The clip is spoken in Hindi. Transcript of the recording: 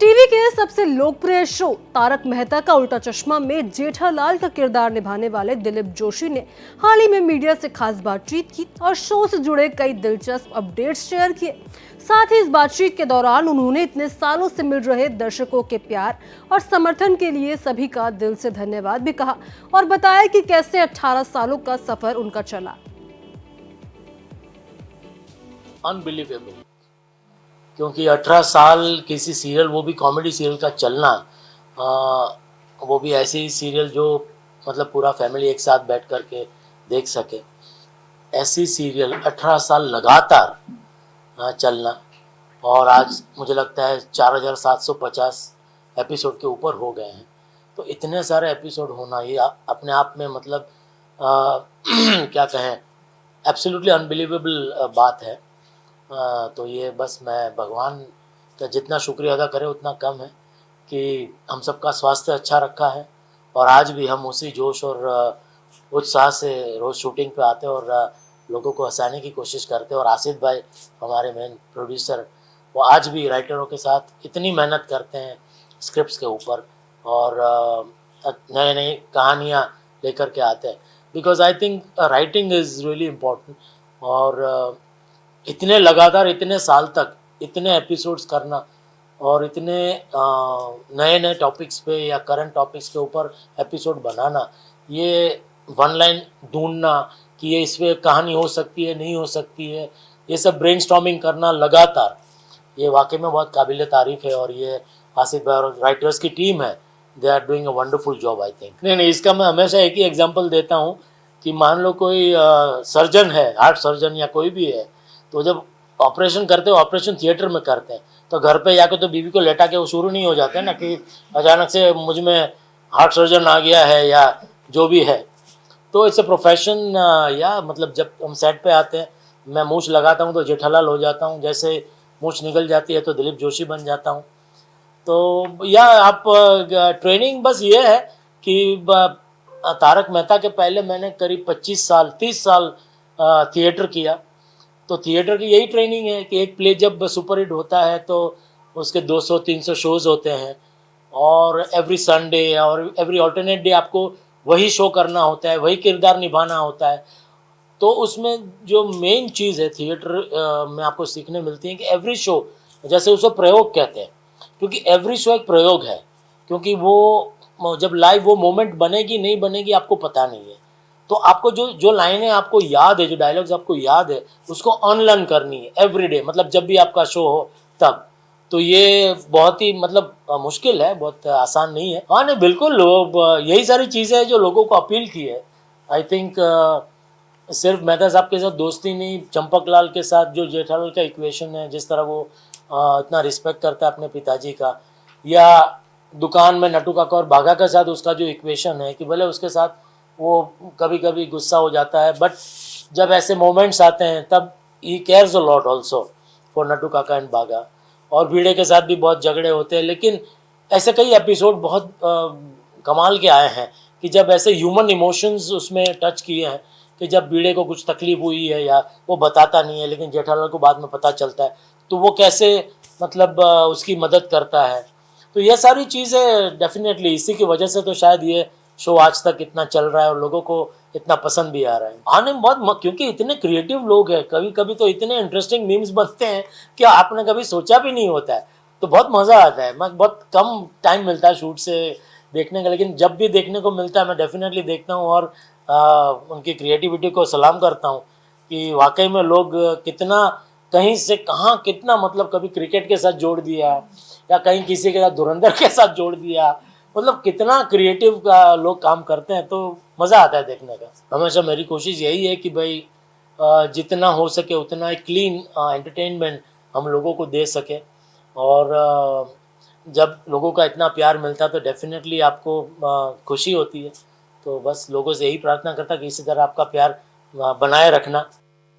टीवी के सबसे लोकप्रिय शो तारक मेहता का उल्टा चश्मा में जेठालाल का किरदार निभाने वाले दिलीप जोशी ने हाल ही में मीडिया से खास बातचीत की और शो से जुड़े कई दिलचस्प अपडेट्स शेयर किए। साथ ही इस बातचीत के दौरान उन्होंने इतने सालों से मिल रहे दर्शकों के प्यार और समर्थन के लिए सभी का दिल से धन्यवाद भी कहा और बताया कि कैसे 18 सालों का सफर उनका चला। अनबिलीवेबल, क्योंकि 18 साल किसी सीरियल, वो भी कॉमेडी सीरियल का चलना, वो भी ऐसे ही सीरियल जो मतलब पूरा फैमिली एक साथ बैठ कर के देख सके, ऐसी सीरियल 18 साल लगातार चलना। और आज मुझे लगता है 4750 एपिसोड के ऊपर हो गए हैं। तो इतने सारे एपिसोड होना ये अपने आप में मतलब क्या कहें, एब्सोल्युटली अनबिलीवेबल बात है। तो ये बस मैं भगवान का जितना शुक्रिया अदा करें उतना कम है कि हम सबका स्वास्थ्य अच्छा रखा है और आज भी हम उसी जोश और उत्साह से रोज़ शूटिंग पे आते और लोगों को हंसाने की कोशिश करते। और आसिफ भाई हमारे मेन प्रोड्यूसर, वो आज भी राइटरों के साथ इतनी मेहनत करते हैं स्क्रिप्ट्स के ऊपर और नए नई कहानियाँ लेकर के आते हैं। Because I think writing is really important. और इतने लगातार इतने साल तक इतने एपिसोड्स करना और इतने नए नए टॉपिक्स पे या करंट टॉपिक्स के ऊपर एपिसोड बनाना, ये वन लाइन ढूंढना कि ये इस पे कहानी हो सकती है नहीं हो सकती है, ये सब ब्रेनस्टॉर्मिंग करना लगातार, ये वाकई में बहुत काबिल तारीफ़ है। और ये आसिफ भाई और राइटर्स की टीम है, they are doing a wonderful job I think. नहीं, इसका मैं हमेशा एक ही एग्जांपल देता हूँ कि मान लो कोई सर्जन है, हार्ट सर्जन या कोई भी है, तो जब ऑपरेशन करते हो, ऑपरेशन थिएटर में करते हैं, तो घर पे जाकर तो बीवी को लेटा के वो शुरू नहीं हो जाते हैं ना कि अचानक से मुझ में हार्ट सर्जन आ गया है या जो भी है। तो इट्स अ प्रोफेशन। या मतलब जब हम सेट पे आते हैं, मैं मूछ लगाता हूँ तो जेठालाल हो जाता हूँ, जैसे मूछ निकल जाती है तो दिलीप जोशी बन जाता हूँ। तो या आप ट्रेनिंग बस ये है कि तारक मेहता के पहले मैंने करीब 25 साल 30 साल थिएटर किया। तो थिएटर की यही ट्रेनिंग है कि एक प्ले जब सुपरहिट होता है तो उसके 200-300 शोज़ होते हैं और एवरी संडे और एवरी ऑल्टरनेट डे आपको वही शो करना होता है, वही किरदार निभाना होता है। तो उसमें जो मेन चीज़ है थिएटर में आपको सीखने मिलती है कि एवरी शो, जैसे उसको प्रयोग कहते हैं, क्योंकि एवरी शो एक प्रयोग है। क्योंकि वो जब लाइव वो मोमेंट बनेगी नहीं बनेगी आपको पता नहीं है, तो आपको जो जो लाइनें आपको याद है, जो डायलॉग्स आपको याद है, उसको अनलर्न करनी है एवरीडे, मतलब जब भी आपका शो हो तब। तो ये बहुत ही मतलब मुश्किल है, बहुत आसान नहीं है। हाँ नहीं, बिल्कुल यही सारी चीज़ें हैं जो लोगों को अपील की है। आई थिंक सिर्फ मेहता साहब के साथ दोस्ती नहीं, चंपक लाल के साथ जो जेठालाल का इक्वेशन है, जिस तरह वो इतना रिस्पेक्ट करता है अपने पिताजी का, या दुकान में नटू काका और बाघा के साथ उसका जो इक्वेशन है कि भले उसके साथ वो कभी कभी गुस्सा हो जाता है, बट जब ऐसे मोमेंट्स आते हैं तब he cares a lot also for Natu काका एंड बाघा। और भिड़े के साथ भी बहुत झगड़े होते हैं, लेकिन ऐसे कई एपिसोड बहुत कमाल के आए हैं कि जब ऐसे ह्यूमन इमोशंस उसमें टच किए हैं कि जब भिड़े को कुछ तकलीफ हुई है या वो बताता नहीं है लेकिन जेठालाल को बाद में पता चलता है, तो वो कैसे मतलब उसकी मदद करता है। तो ये सारी चीज़ें डेफिनेटली इसी की वजह से तो शायद ये शो आज तक इतना चल रहा है और लोगों को इतना पसंद भी आ रहा है। आने में बहुत क्योंकि इतने क्रिएटिव लोग हैं, कभी कभी तो इतने इंटरेस्टिंग मीम्स बनते हैं कि आपने कभी सोचा भी नहीं होता है, तो बहुत मज़ा आता है। मैं बहुत कम टाइम मिलता है शूट से देखने का, लेकिन जब भी देखने को मिलता है मैं डेफिनेटली देखता हूँ और उनकी क्रिएटिविटी को सलाम करता हूँ कि वाकई में लोग कितना कहीं से कहाँ कितना मतलब कभी क्रिकेट के साथ जोड़ दिया या कहीं किसी के साथ धुरंधर के साथ जोड़ दिया, मतलब कितना क्रिएटिव लोग काम करते हैं, तो मज़ा आता है देखने का। हमेशा मेरी कोशिश यही है कि भाई जितना हो सके उतना एक क्लीन एंटरटेनमेंट हम लोगों को दे सके। और जब लोगों का इतना प्यार मिलता है तो डेफिनेटली आपको खुशी होती है। तो बस लोगों से यही प्रार्थना करता कि इसी तरह आपका प्यार बनाए रखना।